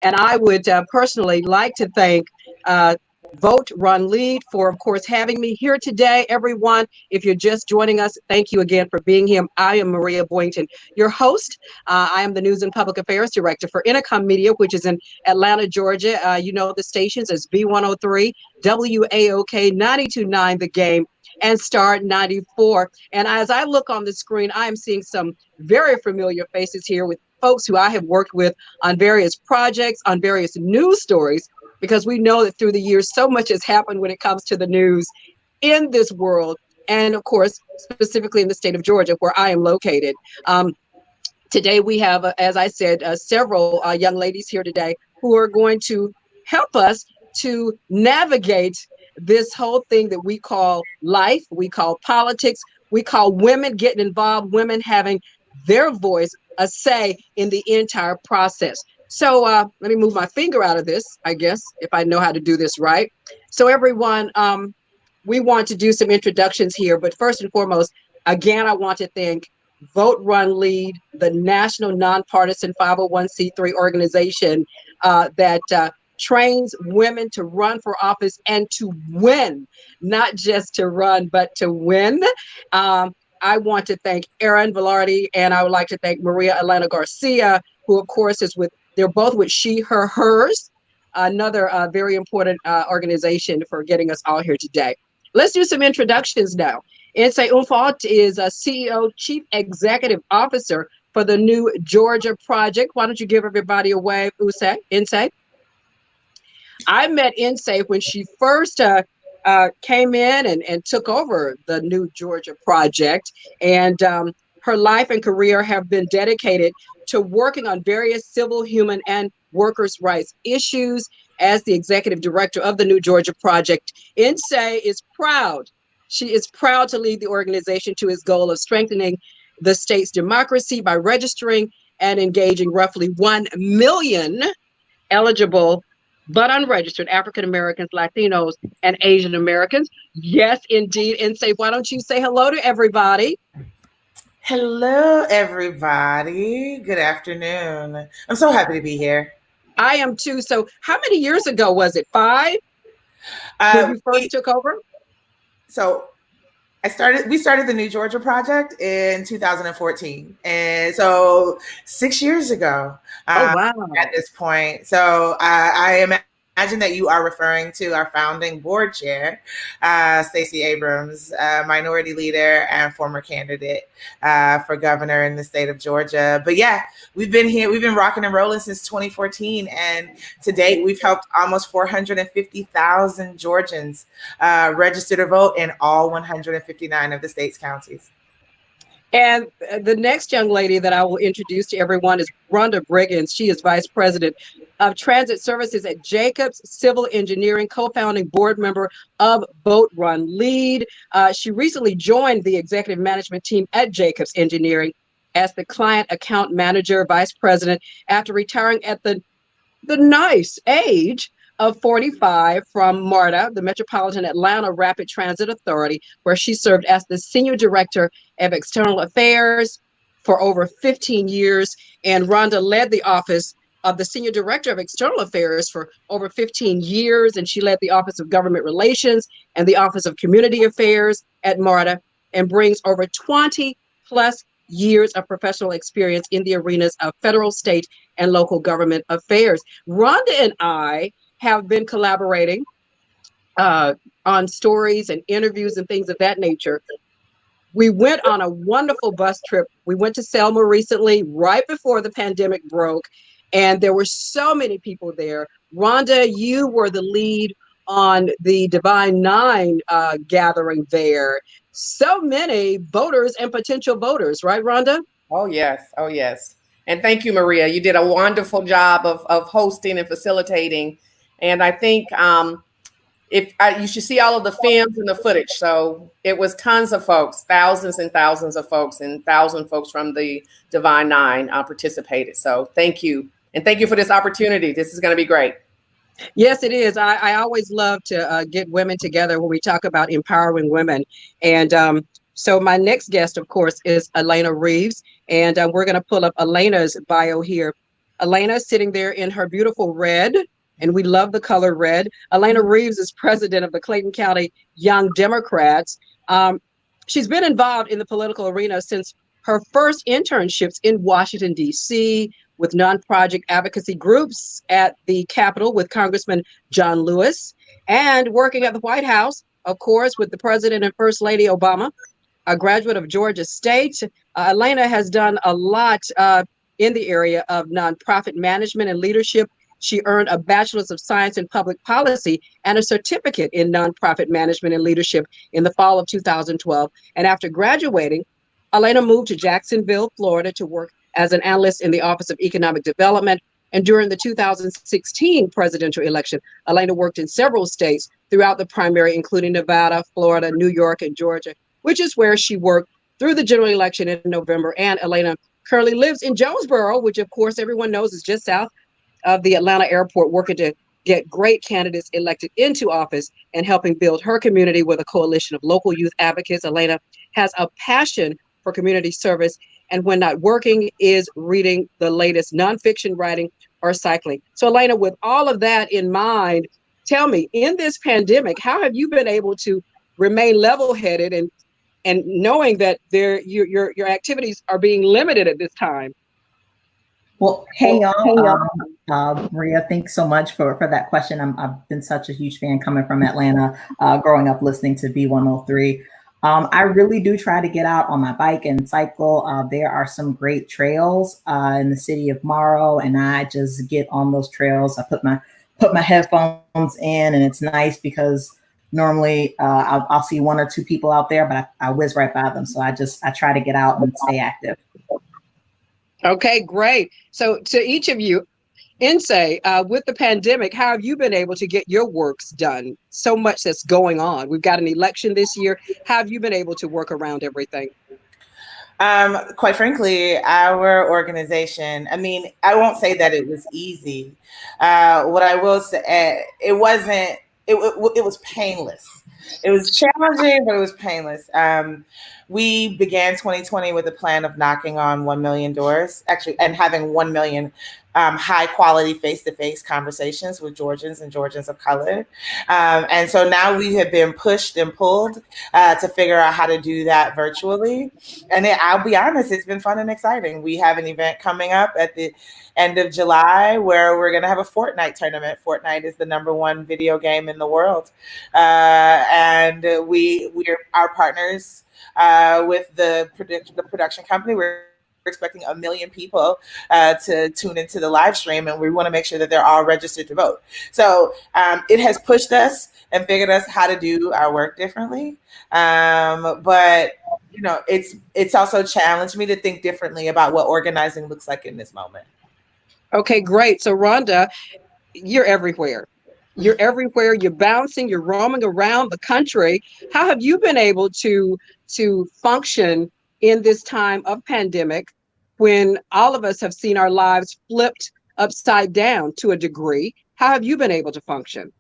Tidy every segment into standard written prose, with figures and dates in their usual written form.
And I would personally like to thank Vote, Run, Lead for, of course, having me here today. Everyone, if you're just joining us, thank you again for being here. I am Maria Boynton, your host. I am the News and Public Affairs Director for Intercom Media, which is in Atlanta, Georgia. You know the stations as B103, WAOK 92.9 The Game, and Star 94. And as I look on the screen, I am seeing some very familiar faces here with folks who I have worked with on various projects, on various news stories, because we know that through the years, so much has happened when it comes to the news in this world. And of course, specifically in the state of Georgia, where I am located. Today, we have, as I said, several young ladies here today who are going to help us to navigate this whole thing that we call life, we call politics, we call women getting involved, women having their voice, a say in the entire process. So let me move my finger out of this, I guess, if I know how to do this right. So everyone, we want to do some introductions here, but first and foremost, again, I want to thank Vote, Run, Lead, the national nonpartisan 501c3 organization that trains women to run for office and to win, not just to run, but to win. I want to thank Erin Velarde, and I would like to thank Maria Elena Garcia, who of course is with, they're both with She, Her, Hers, another very important organization for getting us all here today. Let's do some introductions now. Ufot is a CEO, Chief Executive Officer for the New Georgia Project. Why don't you give everybody a wave, Insay? I met Insay when she first came in and took over the New Georgia Project, and her life and career have been dedicated to working on various civil, human, and workers' rights issues. As the executive director of the New Georgia Project, Insay is proud. She is proud to lead the organization to its goal of strengthening the state's democracy by registering and engaging roughly 1 million eligible but unregistered African Americans, Latinos, and Asian Americans. Yes, indeed. Insay, why don't you say hello to everybody? Hello, everybody. Good afternoon. I'm so happy to be here. I am too. So how many years ago was it? 5? When you first took over? So we started the New Georgia Project in 2014. And so 6 years ago wow. At this point. So I imagine that you are referring to our founding board chair, Stacey Abrams, minority leader and former candidate for governor in the state of Georgia. But yeah, we've been rocking and rolling since 2014. And to date, we've helped almost 450,000 Georgians register to vote in all 159 of the state's counties. And the next young lady that I will introduce to everyone is Rhonda Briggins. She is Vice President of Transit Services at Jacobs Civil Engineering, co-founding board member of Vote, Run, Lead. She recently joined the executive management team at Jacobs Engineering as the client account manager, vice president, after retiring at the nice age of 45 from MARTA, the Metropolitan Atlanta Rapid Transit Authority, where she served as the Senior Director of External Affairs for over 15 years. And Rhonda led the office of the Senior Director of External Affairs for over 15 years. And she led the Office of Government Relations and the Office of Community Affairs at MARTA, and brings over 20 plus years of professional experience in the arenas of federal, state, and local government affairs. Rhonda and I have been collaborating on stories and interviews and things of that nature. We went on a wonderful bus trip. We went to Selma recently, right before the pandemic broke, and there were so many people there. Rhonda, you were the lead on the Divine Nine gathering there. So many voters and potential voters, right, Rhonda? Oh, yes. Oh, yes. And thank you, Maria. You did a wonderful job of hosting and facilitating. And I think you should see all of the films and the footage. So it was tons of folks, thousands and thousands of folks, and 1,000 folks from the Divine Nine participated. So thank you. And thank you for this opportunity. This is going to be great. Yes, it is. I always love to get women together when we talk about empowering women. And so my next guest, of course, is Elena Reeves. And we're going to pull up Elena's bio here. Alaina sitting there in her beautiful red, and we love the color red. Elena Reeves is president of the Clayton County Young Democrats. She's been involved in the political arena since her first internships in Washington, D.C., with non-project advocacy groups at the Capitol with Congressman John Lewis, and working at the White House, of course, with the President and First Lady Obama. A graduate of Georgia State, Alaina has done a lot in the area of nonprofit management and leadership. She earned a Bachelor's of Science in Public Policy and a certificate in nonprofit management and leadership in the fall of 2012. And after graduating, Alaina moved to Jacksonville, Florida, to work as an analyst in the Office of Economic Development. And during the 2016 presidential election, Alaina worked in several states throughout the primary, including Nevada, Florida, New York, and Georgia, which is where she worked through the general election in November. And Alaina currently lives in Jonesboro, which of course everyone knows is just south of the Atlanta airport, working to get great candidates elected into office and helping build her community with a coalition of local youth advocates. Alaina has a passion for community service, and when not working, is reading the latest nonfiction writing or cycling. So Alaina, with all of that in mind, tell me, in this pandemic, how have you been able to remain level-headed and knowing that your activities are being limited at this time? Well, hey y'all, Maria, thanks so much for that question. I've been such a huge fan coming from Atlanta, growing up listening to B103. I really do try to get out on my bike and cycle. There are some great trails in the city of Morrow, and I just get on those trails. I put my headphones in, and it's nice because normally I'll see one or two people out there, but I whiz right by them. So I try to get out and stay active. Okay, great. So to each of you, Insay, with the pandemic, how have you been able to get your works done? So much that's going on. We've got an election this year. How have you been able to work around everything? Quite frankly, our organization, I mean, I won't say that it was easy. What I will say, it was painless. It was challenging, but it was painless. We began 2020 with a plan of knocking on 1 million doors, actually, and having 1 million high quality face-to-face conversations with Georgians and Georgians of color. And so now we have been pushed and pulled to figure out how to do that virtually. And I'll be honest, it's been fun and exciting. We have an event coming up at the end of July where we're going to have a Fortnite tournament. Fortnite is the #1 video game in the world. And we're our partners with the production company. We're expecting 1 million people to tune into the live stream, and we want to make sure that they're all registered to vote. So it has pushed us and figured us how to do our work differently. But you know, it's also challenged me to think differently about what organizing looks like in this moment. Okay, great. So Rhonda, you're everywhere. You're everywhere. You're bouncing. You're roaming around the country. How have you been able to function in this time of pandemic when all of us have seen our lives flipped upside down to a degree? How have you been able to function?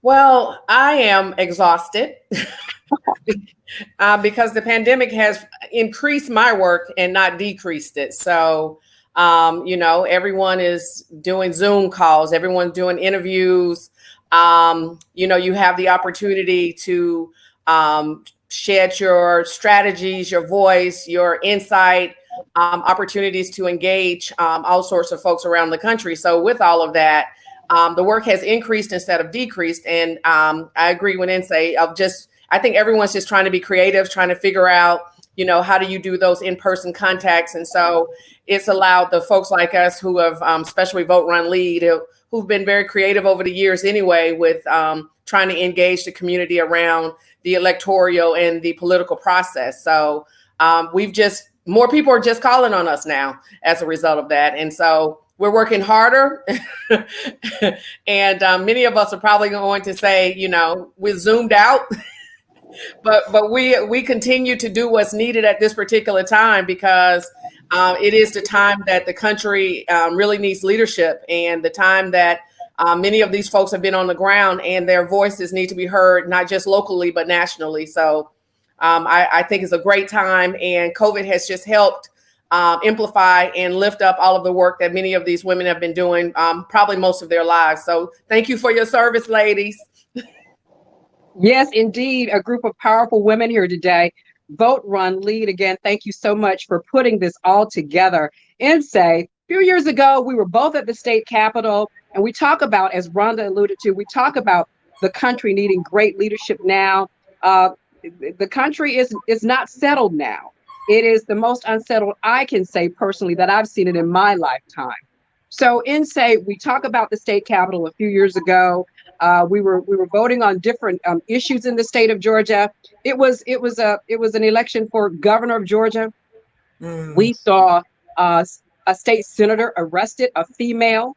Well, I am exhausted because the pandemic has increased my work and not decreased it. So, you know, everyone is doing Zoom calls, everyone's doing interviews. You know, you have the opportunity to shed your strategies, your voice, your insight, opportunities to engage all sorts of folks around the country. So with all of that, the work has increased instead of decreased. And I agree with Insay I think everyone's just trying to be creative, trying to figure out, you know, how do you do those in-person contacts? And so it's allowed the folks like us who have, especially Vote, Run, Lead, who've been very creative over the years anyway with trying to engage the community around the electoral and the political process. So more people are just calling on us now as a result of that. And so we're working harder. And many of us are probably going to say, you know, we're zoomed out. But we continue to do what's needed at this particular time because it is the time that the country really needs leadership, and the time that many of these folks have been on the ground and their voices need to be heard, not just locally, but nationally. So I think it's a great time, and COVID has just helped amplify and lift up all of the work that many of these women have been doing, probably most of their lives. So thank you for your service, ladies. Yes, indeed. A group of powerful women here today. Vote, Run, Lead. Again, thank you so much for putting this all together. And say, a few years ago, we were both at the state capitol, and we talk about, as Rhonda alluded to, we talk about the country needing great leadership now. The country is not settled now. It is the most unsettled, I can say personally, that I've seen it in my lifetime. So in say, we talk about the state capitol a few years ago. We were voting on different issues in the state of Georgia. It was an election for governor of Georgia. We saw a state senator arrested, a female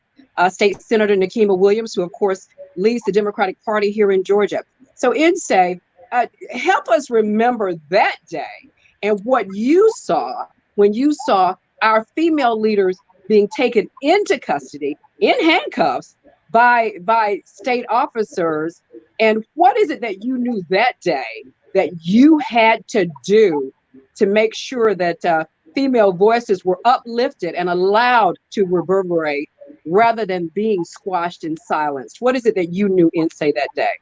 state senator, Nikema Williams, who of course leads the Democratic Party here in Georgia. So in say, help us remember that day and what you saw when you saw our female leaders being taken into custody in handcuffs by state officers. And what is it that you knew that day that you had to do to make sure that female voices were uplifted and allowed to reverberate rather than being squashed and silenced? What is it that you knew in say that day?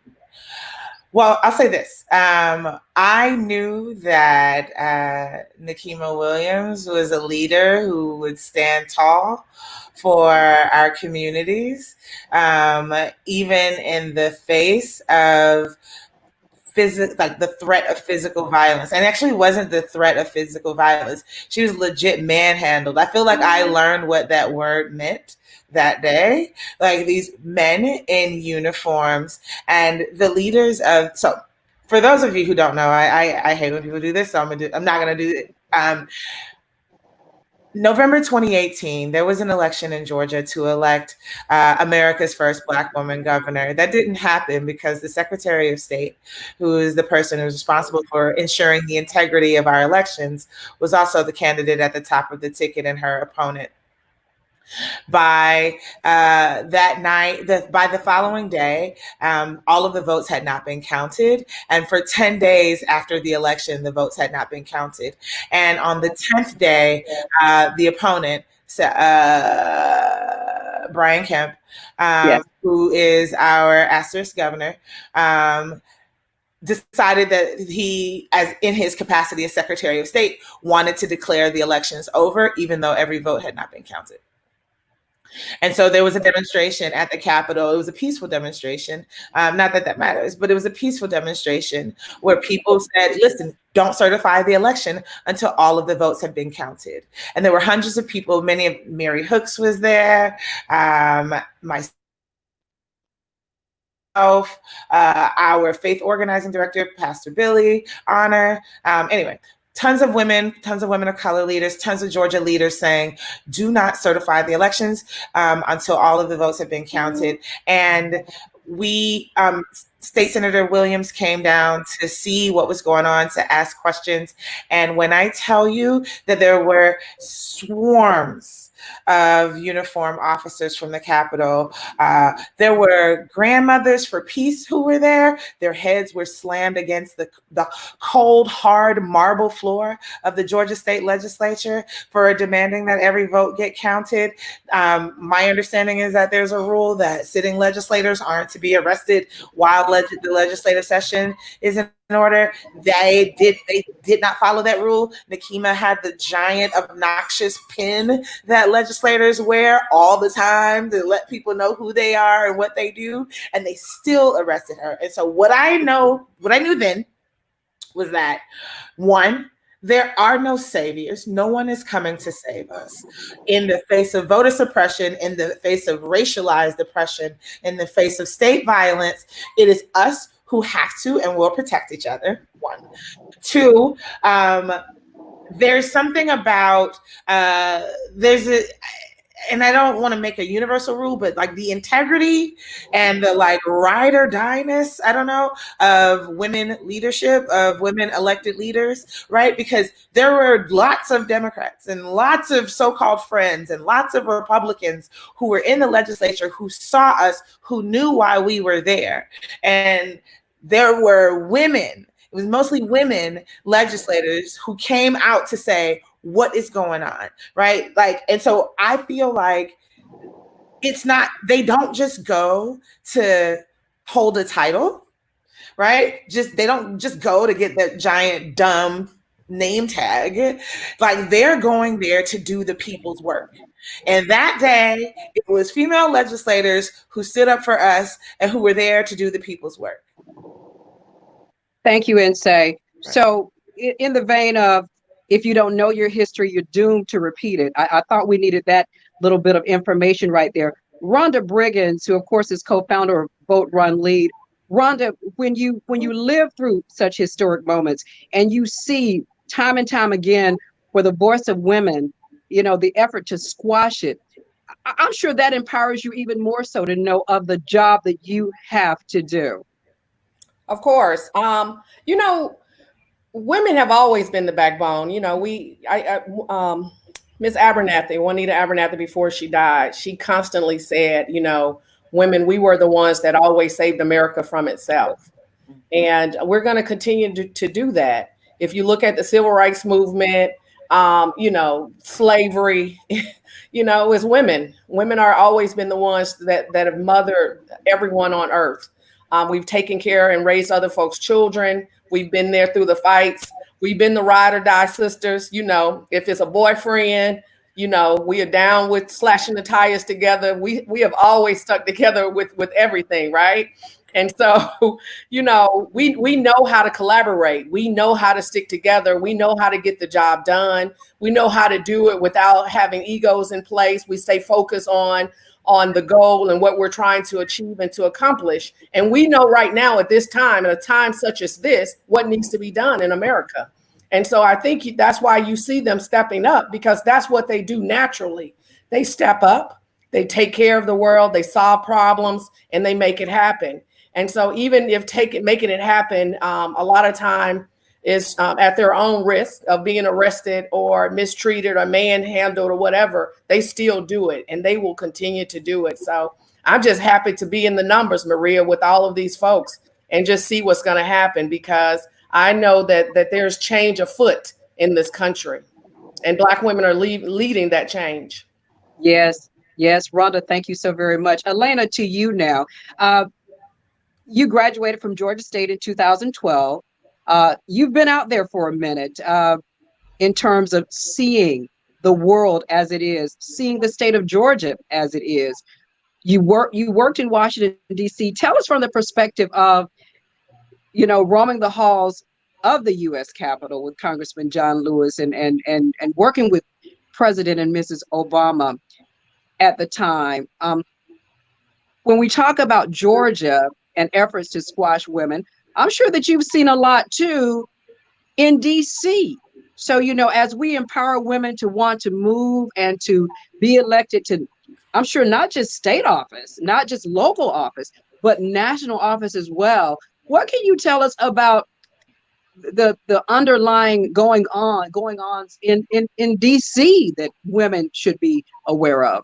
Well, I'll say this. I knew that Nikema Williams was a leader who would stand tall for our communities, even in the face of like the threat of physical violence. And actually wasn't the threat of physical violence. She was legit manhandled. I feel like I learned what that word meant that day, like these men in uniforms and the leaders of, so for those of you who don't know, I hate when people do this, so I'm not gonna do it. November 2018, there was an election in Georgia to elect America's first Black woman governor. That didn't happen because the Secretary of State, who is the person who's responsible for ensuring the integrity of our elections, was also the candidate at the top of the ticket and her opponent. By that night, by the following day, all of the votes had not been counted. And for 10 days after the election, the votes had not been counted. And on the 10th day, the opponent, Brian Kemp, yes, who is our asterisk governor, decided that he, as in his capacity as Secretary of State, wanted to declare the elections over, even though every vote had not been counted. And so there was a demonstration at the Capitol. It was a peaceful demonstration. Not that that matters, but it was a peaceful demonstration where people said, listen, don't certify the election until all of the votes have been counted. And there were hundreds of people. Mary Hooks was there. Myself, our faith organizing director, Pastor Billy Honor. Anyway, tons of women of color leaders, tons of Georgia leaders saying, do not certify the elections until all of the votes have been counted. And we, State Senator Williams came down to see what was going on, to ask questions. And when I tell you that there were swarms of uniformed officers from the Capitol. There were grandmothers for peace who were there. Their heads were slammed against the cold, hard marble floor of the Georgia State Legislature for demanding that every vote get counted. My understanding is that there's a rule that sitting legislators aren't to be arrested while the legislative session is in order. They did not follow that rule. Nikema had the giant obnoxious pin that legislators wear all the time to let people know who they are and what they do, and they still arrested her. And so what I knew then was that, one, there are no saviors. No one is coming to save us. In the face of voter suppression, in the face of racialized oppression, in the face of state violence, it is us who have to and will protect each other, one. Two, there's something about, and I don't want to make a universal rule, but like the integrity and the like ride or die-ness, I don't know, of women leadership, of women elected leaders, right? Because there were lots of Democrats and lots of so-called friends and lots of Republicans who were in the legislature, who saw us, who knew why we were there. And there were women, it was mostly women legislators who came out to say, what is going on, right? Like, and so I feel like it's not, they don't just go to hold a title, right? They don't just go to get that giant dumb name tag. Like, they're going there to do the people's work. And that day, it was female legislators who stood up for us and who were there to do the people's work. Thank you, Insay. So in the vein of, if you don't know your history, you're doomed to repeat it. I thought we needed that little bit of information right there. Rhonda Briggins, who of course is co-founder of Vote, Run, Lead. Rhonda, when you live through such historic moments and you see time and time again for the voice of women, the effort to squash it, I'm sure that empowers you even more so to know of the job that you have to do. Of course. Women have always been the backbone. Miss Abernathy, Juanita Abernathy, before she died, she constantly said, women, we were the ones that always saved America from itself. And we're going to continue to do that. If you look at the civil rights movement, slavery, it's women. Women are always been the ones that have mothered everyone on earth. We've taken care and raised other folks' children. We've been there through the fights. We've been the ride or die sisters. If it's a boyfriend, we are down with slashing the tires together. We have always stuck together with everything, right? And so, we know how to collaborate. We know how to stick together. We know how to get the job done. We know how to do it without having egos in place. We stay focused on the goal and what we're trying to achieve and to accomplish. And we know right now at this time, at a time such as this, what needs to be done in America. And so I think that's why you see them stepping up, because that's what they do naturally. They step up, they take care of the world, they solve problems, and they make it happen. And so even if making it happen, a lot of time is at their own risk of being arrested or mistreated or manhandled or whatever, they still do it, and they will continue to do it. So I'm just happy to be in the numbers, Maria, with all of these folks and just see what's going to happen, because I know that there's change afoot in this country, and Black women are leading that change. Yes. Rhonda, thank you so very much. Alaina, to you now. You graduated from Georgia State in 2012. You've been out there for a minute in terms of seeing the world as it is, seeing the state of Georgia as it is. You worked in Washington, D.C. Tell us from the perspective of, roaming the halls of the U.S. Capitol with Congressman John Lewis and working with President and Mrs. Obama at the time. When we talk about Georgia and efforts to squash women, I'm sure that you've seen a lot too in DC. So, as we empower women to want to move and to be elected to, I'm sure, not just state office, not just local office, but national office as well. What can you tell us about the underlying going on in DC that women should be aware of?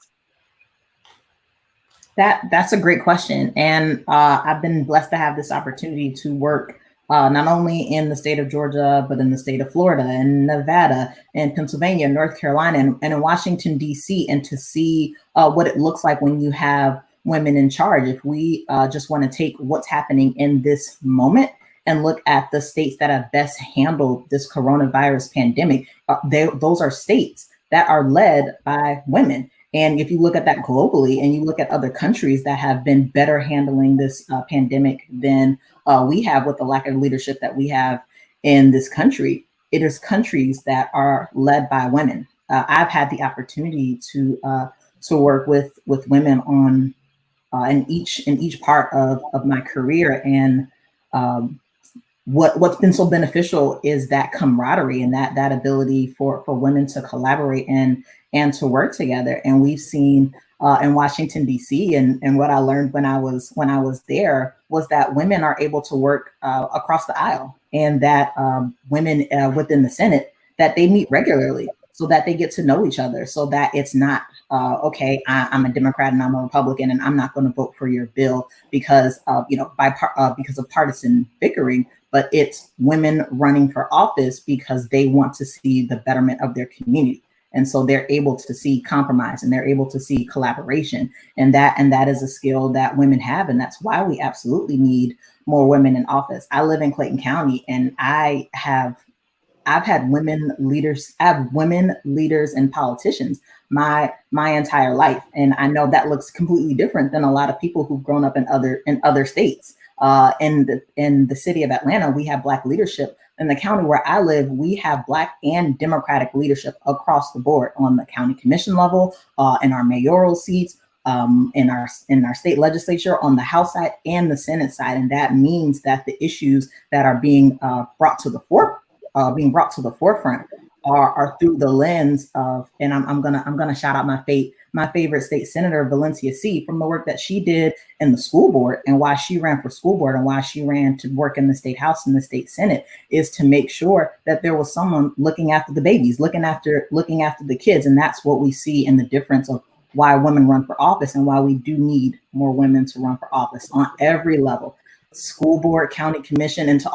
That's a great question. And I've been blessed to have this opportunity to work not only in the state of Georgia, but in the state of Florida and Nevada and Pennsylvania, North Carolina, and in Washington, D.C., and to see what it looks like when you have women in charge. If we just want to take what's happening in this moment and look at the states that have best handled this coronavirus pandemic, those are states that are led by women. And if you look at that globally and you look at other countries that have been better handling this pandemic than we have, with the lack of leadership that we have in this country, it is countries that are led by women. I've had the opportunity to work with women on in each part of my career, and what's been so beneficial is that camaraderie and that ability for women to collaborate and to work together. And we've seen in Washington, D.C., and what I learned when I was there was that women are able to work across the aisle, and that women within the Senate, that they meet regularly. so that they get to know each other, so that it's not, okay, I'm a Democrat and I'm a Republican and I'm not going to vote for your bill because of, because of partisan bickering, but it's women running for office because they want to see the betterment of their community. And so they're able to see compromise and they're able to see collaboration. And that is a skill that women have. And that's why we absolutely need more women in office. I live in Clayton County and I've had women leaders, and politicians my entire life. And I know that looks completely different than a lot of people who've grown up in other states. In the city of Atlanta, we have Black leadership. In the county where I live, we have Black and Democratic leadership across the board on the county commission level, in our mayoral seats, in our state legislature, on the House side and the Senate side. And that means that the issues that are being brought to the forefront are through the lens of, and I'm gonna shout out my favorite state senator, Valencia C., from the work that she did in the school board, and why she ran for school board and why she ran to work in the state house and the state senate, is to make sure that there was someone looking after the babies, looking after the kids. And that's what we see in the difference of why women run for office and why we do need more women to run for office on every level, school board, county commission, and to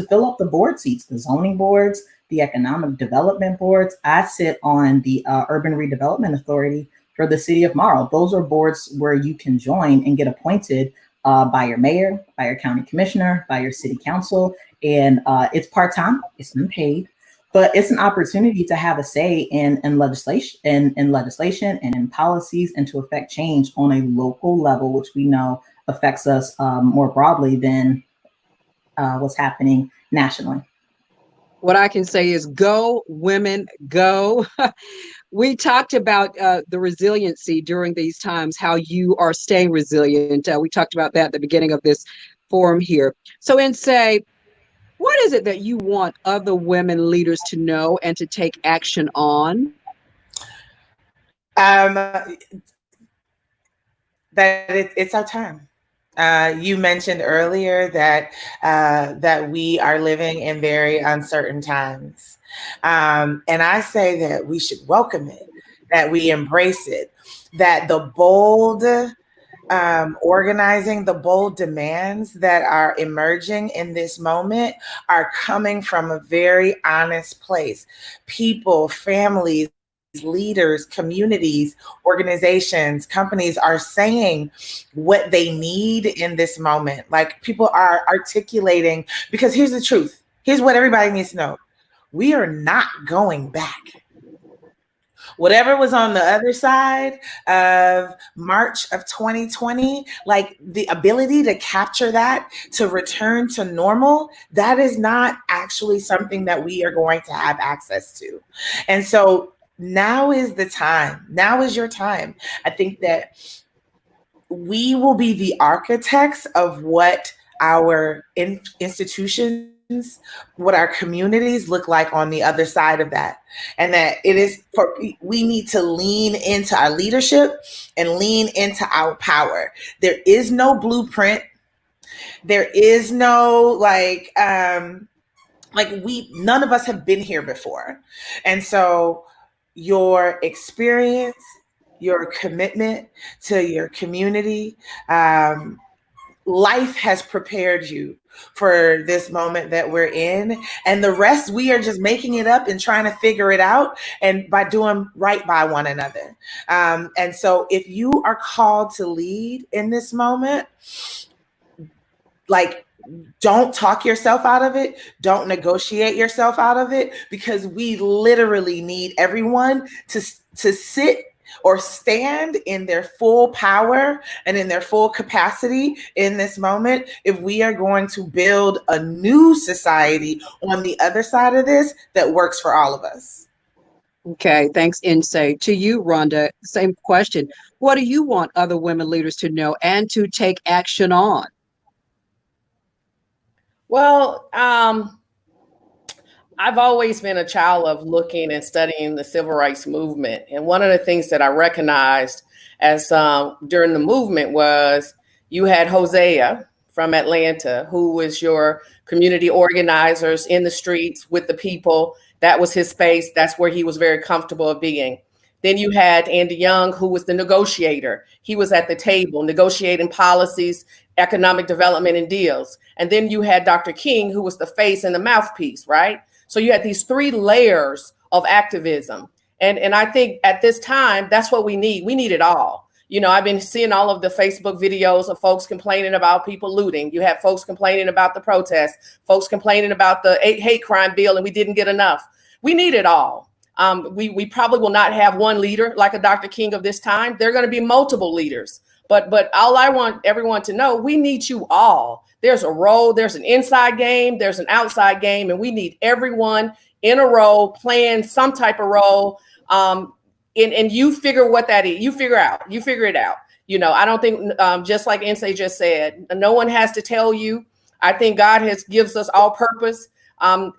fill up the board seats, the zoning boards, the economic development boards. I sit on the Urban Redevelopment Authority for the city of Marl. Those are boards where you can join and get appointed by your mayor, by your county commissioner, by your city council. And it's part-time, it's unpaid, but it's an opportunity to have a say in legislation and in policies, and to affect change on a local level, which we know affects us more broadly than what's happening nationally. What I can say is go, women, go. We talked about the resiliency during these times, how you are staying resilient. We talked about that at the beginning of this forum here. So, Insay, what is it that you want other women leaders to know and to take action on? That it's our time. You mentioned earlier that we are living in very uncertain times. And I say that we should welcome it, that we embrace it, that the bold organizing, the bold demands that are emerging in this moment are coming from a very honest place. People, families, leaders, communities, organizations, companies are saying what they need in this moment. Like, people are articulating, because here's the truth. Here's what everybody needs to know. We are not going back. Whatever was on the other side of March of 2020, like the ability to capture that, to return to normal, that is not actually something that we are going to have access to. And so now is the time. Now is your time. I think that we will be the architects of what our institutions, what our communities look like on the other side of that. And that we need to lean into our leadership and lean into our power. There is no blueprint. There is no none of us have been here before. And so your experience, your commitment to your community, life has prepared you for this moment that we're in, and the rest, we are just making it up and trying to figure it out, and by doing right by one another. And so if you are called to lead in this moment, don't talk yourself out of it. Don't negotiate yourself out of it, because we literally need everyone to sit or stand in their full power and in their full capacity in this moment, if we are going to build a new society on the other side of this that works for all of us. Okay, thanks, Insay. To you, Rhonda, same question. What do you want other women leaders to know and to take action on? Well, I've always been a child of looking and studying the civil rights movement. And one of the things that I recognized as during the movement was you had Hosea from Atlanta, who was your community organizers in the streets with the people, That was his space. That's where he was very comfortable of being. Then you had Andy Young, who was the negotiator. He was at the table negotiating policies, economic development, and deals. And then you had Dr. King, who was the face and the mouthpiece, right? So you had these three layers of activism. And I think at this time, that's what we need. We need it all. You know, I've been seeing all of the Facebook videos of folks complaining about people looting. You have folks complaining about the protests, folks complaining about the hate crime bill, and we didn't get enough. We need it all. We probably will not have one leader like a Dr. King of this time. There are going to be multiple leaders. But all I want everyone to know, we need you all. There's a role, there's an inside game, there's an outside game, and we need everyone in a role playing some type of role. And you figure what that is. You figure it out. You know, I don't think, just like Insay just said, no one has to tell you. I think God gives us all purpose.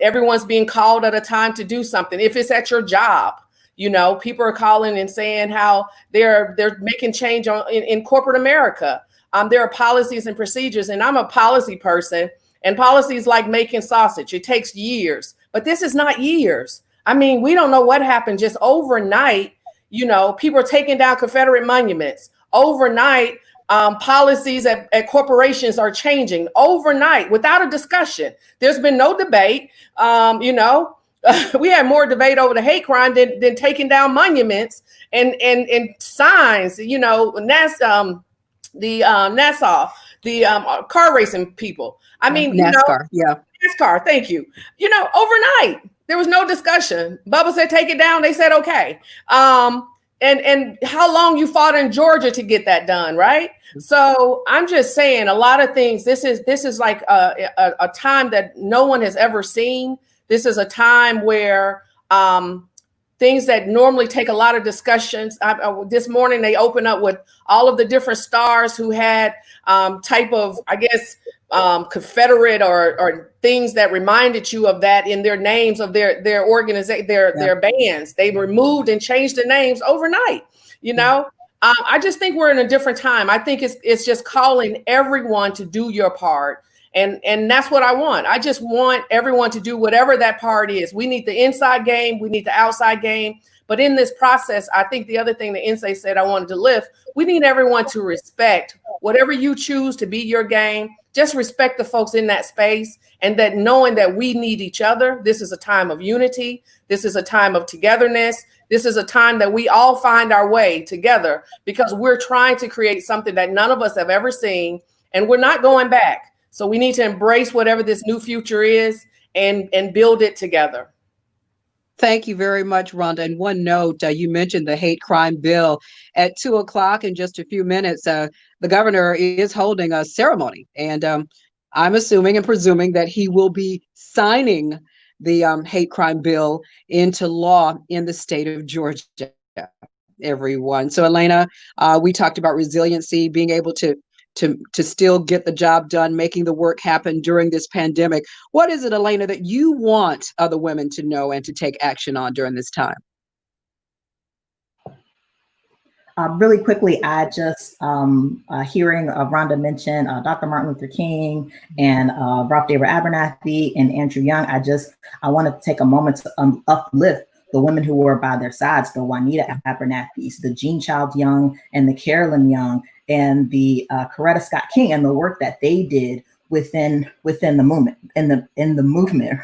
Everyone's being called at a time to do something. If it's at your job, you know, people are calling and saying how they're making change in corporate America. There are policies and procedures, and I'm a policy person, and policies like making sausage. It takes years, but this is not years. I mean, we don't know what happened just overnight. You know, people are taking down Confederate monuments overnight. Policies at corporations are changing overnight without a discussion. There's been no debate. You know, we had more debate over the hate crime than taking down monuments and signs. You know, Nassau, the car racing people. I mean, NASCAR, NASCAR. Thank you. You know, overnight there was no discussion. Bubba said take it down. They said okay. And how long you fought in Georgia to get that done, right? So I'm just saying a lot of things. This is like a time that no one has ever seen. This is a time where things that normally take a lot of discussions. This morning they opened up with all of the different stars who had type of, I guess, Confederate or things that reminded you of that in their names of their organization, their bands. They removed and changed the names overnight. You know, I just think we're in a different time. I think it's just calling everyone to do your part. And that's what I want. I just want everyone to do whatever that part is. We need the inside game. We need the outside game. But in this process, I think the other thing that Insay said I wanted to lift, we need everyone to respect whatever you choose to be your game. Just respect the folks in that space, and that knowing that we need each other. This is a time of unity. This is a time of togetherness. This is a time that we all find our way together because we're trying to create something that none of us have ever seen, and we're not going back. So we need to embrace whatever this new future is and build it together. Thank you very much, Rhonda. And one note, you mentioned the hate crime bill. At 2:00 in just a few minutes, the governor is holding a ceremony. And I'm assuming and presuming that he will be signing the hate crime bill into law in the state of Georgia, everyone. So, Alaina, we talked about resiliency, being able to still get the job done, making the work happen during this pandemic. What is it, Alaina, that you want other women to know and to take action on during this time? Really quickly, I just hearing Rhonda mention Dr. Martin Luther King and Ralph David Abernathy and Andrew Young. I want to take a moment to uplift the women who were by their sides, the Juanita Abernathys, the Jean Child Young and the Carolyn Young, and the Coretta Scott King, and the work that they did within the movement, in the movement,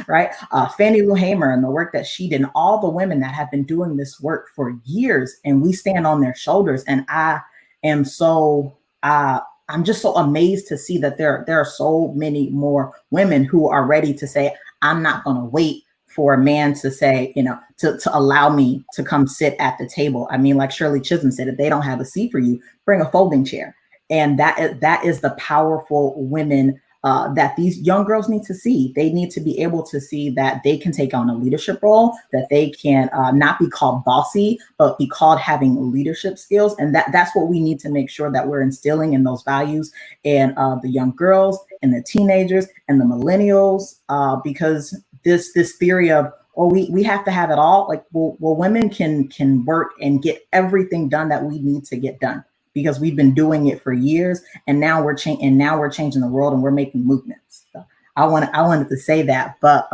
right? Fannie Lou Hamer and the work that she did, and all the women that have been doing this work for years, and we stand on their shoulders. And I'm just so amazed to see that there are so many more women who are ready to say, I'm not going to wait for a man to say, you know, to allow me to come sit at the table. I mean, like Shirley Chisholm said, if they don't have a seat for you, bring a folding chair. And that is the powerful women that these young girls need to see. They need to be able to see that they can take on a leadership role, that they can not be called bossy, but be called having leadership skills. And that's what we need to make sure that we're instilling in those values in the young girls and the teenagers and the millennials, because this theory of, oh, we have to have it all. Like, well, women can work and get everything done that we need to get done, because we've been doing it for years, and now we're changing the world, and we're making movements. So I wanted to say that, but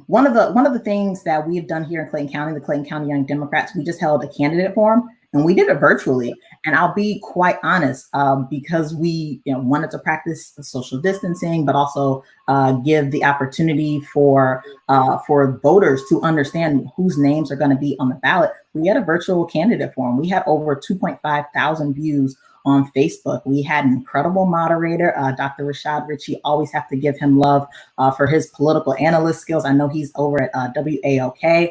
one of the things that we have done here in Clayton County, the Clayton County Young Democrats, we just held a candidate forum, and we did it virtually. And I'll be quite honest, because we wanted to practice social distancing, but also give the opportunity for voters to understand whose names are going to be on the ballot. We had a virtual candidate forum. We had over 2.5 thousand views on Facebook. We had an incredible moderator, Dr. Rashad Ritchie. Always have to give him love for his political analyst skills. I know he's over at WAOK.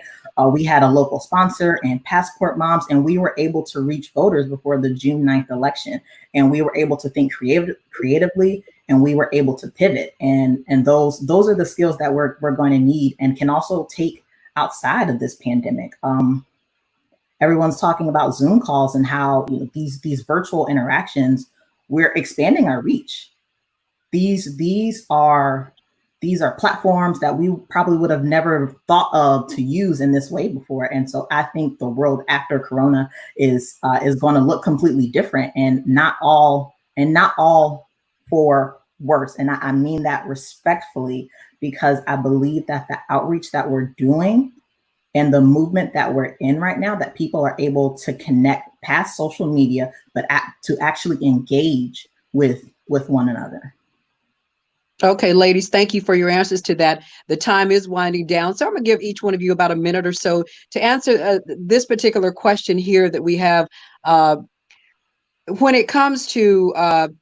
We had a local sponsor and passport moms, and we were able to reach voters before the June 9th election. And we were able to think creatively, and we were able to pivot. And those are the skills that we're going to need and can also take outside of this pandemic. Everyone's talking about Zoom calls and how these virtual interactions, we're expanding our reach. These are platforms that we probably would have never thought of to use in this way before. And so I think the world after Corona is going to look completely different, and not all for worse. And I mean that respectfully, because I believe that the outreach that we're doing and the movement that we're in right now, that people are able to connect past social media, but to actually engage with one another. Okay, ladies, thank you for your answers to that. The time is winding down, so I'm going to give each one of you about a minute or so to answer this particular question here that we have. When it comes to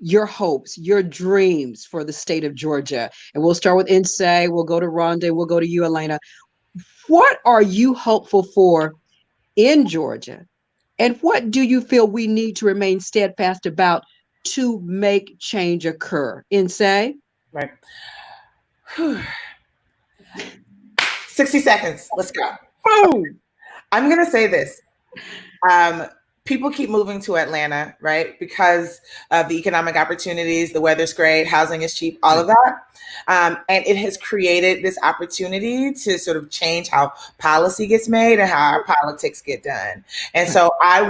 your hopes, your dreams for the state of Georgia, and we'll start with Insay, we'll go to Rhonda, we'll go to you, Alaina. What are you hopeful for in Georgia? And what do you feel we need to remain steadfast about to make change occur? Insay? Right. 60 seconds. Let's go. Boom. I'm going to say this. People keep moving to Atlanta, right? Because of the economic opportunities, the weather's great, housing is cheap, all of that. And it has created this opportunity to sort of change how policy gets made and how our politics get done. And so I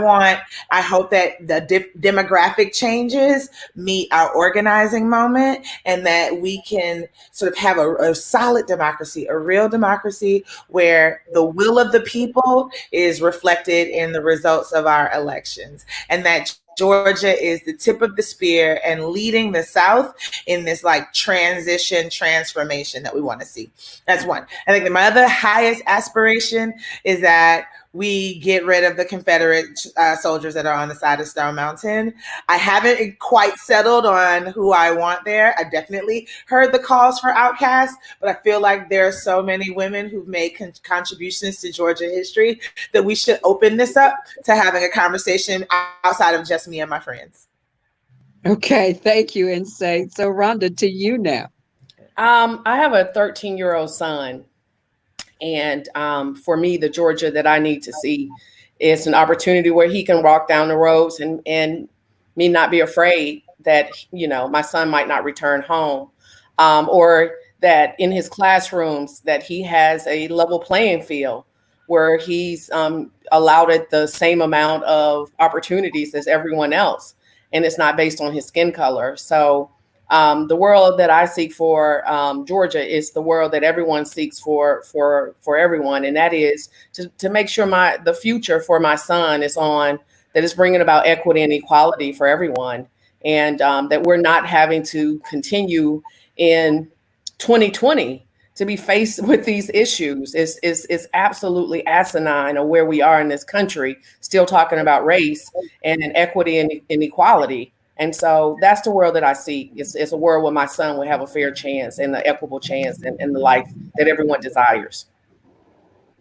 hope that the demographic changes meet our organizing moment, and that we can sort of have a solid democracy, a real democracy where the will of the people is reflected in the results of our elections, and that Georgia is the tip of the spear and leading the South in this like transformation that we want to see. That's one. I think that my other highest aspiration is that we get rid of the Confederate soldiers that are on the side of Star Mountain. I haven't quite settled on who I want there. I definitely heard the calls for outcasts, but I feel like there are so many women who've made contributions to Georgia history that we should open this up to having a conversation outside of just me and my friends. Okay, thank you, Insay. So Rhonda, to you now. I have a 13-year-old son. And for me, the Georgia that I need to see is an opportunity where he can walk down the roads and me not be afraid that, my son might not return home, or that in his classrooms that he has a level playing field where he's allowed the same amount of opportunities as everyone else. And it's not based on his skin color. So the world that I seek for Georgia is the world that everyone seeks for everyone. And that is to make sure the future for my son is that is bringing about equity and equality for everyone. And that we're not having to continue in 2020 to be faced with these issues. Is absolutely asinine of where we are in this country, still talking about race and equity and inequality. And so that's the world that I see. It's a world where my son will have a fair chance and an equitable chance in the life that everyone desires.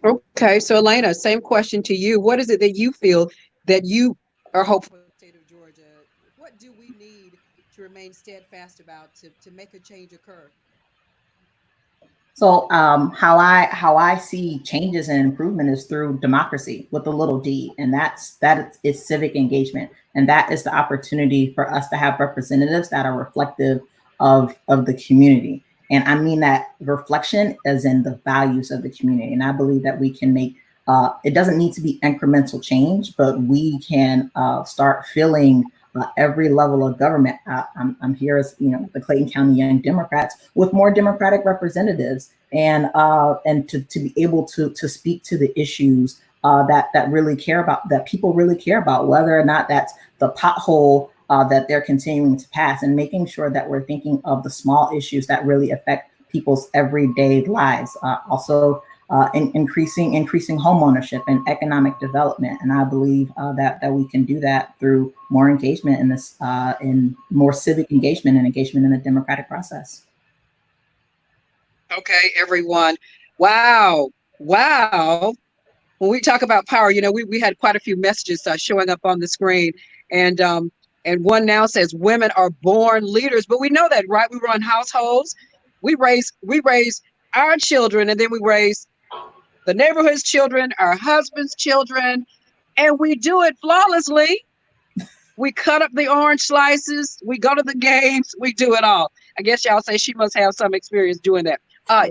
Okay, so Alaina, same question to you. What is it that you feel that you are hopeful for the state of Georgia? What do we need to remain steadfast about to make a change occur? So how I see changes and improvement is through democracy with a little d, and that is civic engagement, and that is the opportunity for us to have representatives that are reflective of the community. And I mean that reflection as in the values of the community. And I believe that we can make it doesn't need to be incremental change, but we can start feeling every level of government. I'm here as the Clayton County Young Democrats with more Democratic representatives, and to be able to speak to the issues that really care about, that people really care about, whether or not that's the pothole that they're continuing to pass, and making sure that we're thinking of the small issues that really affect people's everyday lives. Also, increasing home ownership and economic development, and I believe that we can do that through more engagement in this, in more civic engagement and engagement in the democratic process. Okay, everyone. Wow. When we talk about power, we had quite a few messages showing up on the screen, and one now says women are born leaders, but we know that, right? We run households, we raise our children, and then we raise the neighborhood's children, our husband's children, and we do it flawlessly. We cut up the orange slices, we go to the games, we do it all. I guess y'all say she must have some experience doing that.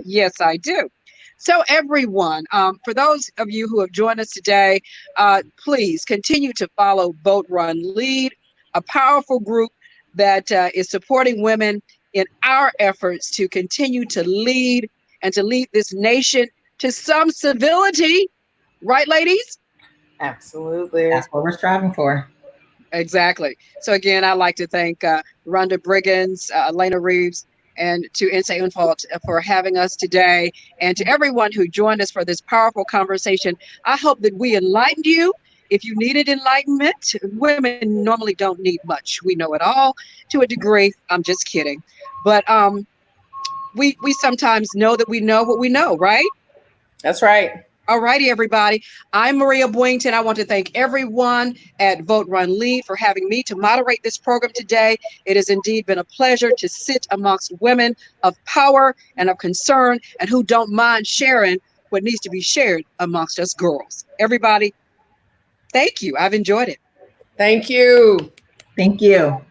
Yes, I do. So everyone, for those of you who have joined us today, please continue to follow Vote, Run, Lead, a powerful group that is supporting women in our efforts to continue to lead and to lead this nation to some civility. Right, ladies? Absolutely. That's what we're striving for. Exactly. So again, I'd like to thank Rhonda, Briggins, Elena Reeves, and to Ufot for having us today, and to everyone who joined us for this powerful conversation. I hope that we enlightened you. If you needed enlightenment, women normally don't need much. We know it all to a degree. I'm just kidding. But we sometimes know that we know what we know, right? That's right. All righty, everybody. I'm Maria Boynton. I want to thank everyone at Vote, Run, Lead for having me to moderate this program today. It has indeed been a pleasure to sit amongst women of power and of concern, and who don't mind sharing what needs to be shared amongst us girls. Everybody, thank you. I've enjoyed it. Thank you. Thank you.